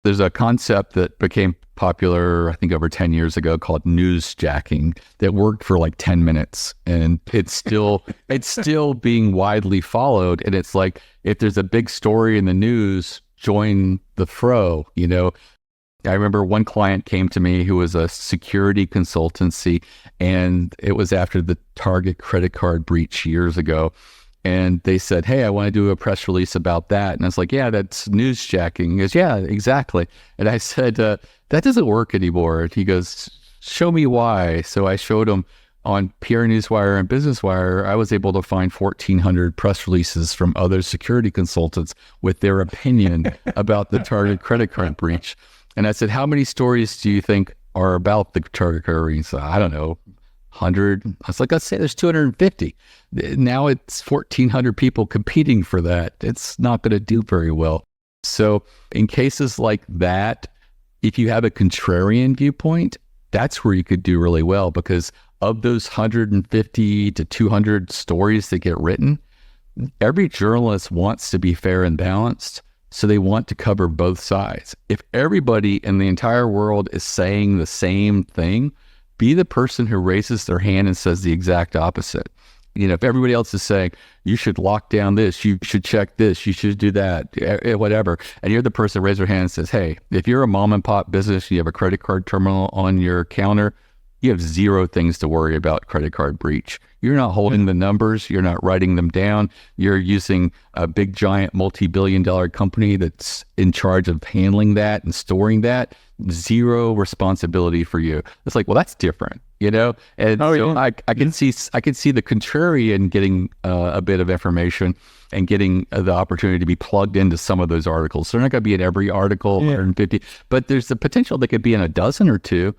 There's a concept that became popular, I think, over 10 years ago called newsjacking that worked for like 10 minutes. And it's still being widely followed. And it's like, if there's a big story in the news, join the fro, you know. I remember one client came to me who was a security consultancy, and it was after the Target credit card breach years ago. And they said, hey, I want to do a press release about that. And I was like, yeah, that's newsjacking. He goes, yeah, exactly. And I said, that doesn't work anymore. And he goes, show me why. So I showed him on PR Newswire and Business Wire. I was able to find 1,400 press releases from other security consultants with their opinion about the Target credit card breach. And I said, how many stories do you think are about the Target credit breach? I don't know. 100. I was like, let's say there's 250. Now it's 1,400 people competing for that. It's not going to do very well. So in cases like that, if you have a contrarian viewpoint, that's where you could do really well, because of those 150 to 200 stories that get written, every journalist wants to be fair and balanced. So they want to cover both sides. If everybody in the entire world is saying the same thing, be the person who raises their hand and says the exact opposite. You know, if everybody else is saying, you should lock down this, you should check this, you should do that, whatever. And you're the person who raises their hand and says, hey, if you're a mom and pop business, you have a credit card terminal on your counter, you have zero things to worry about credit card breach. You're not holding the numbers. You're not writing them down. You're using a big, giant, multi-billion-dollar company that's in charge of handling that and storing that. Zero responsibility for you. It's like, well, that's different, you know? And I can see the contrarian getting a bit of information and getting the opportunity to be plugged into some of those articles. So they're not going to be in every article, 150, but there's the potential they could be in a dozen or two.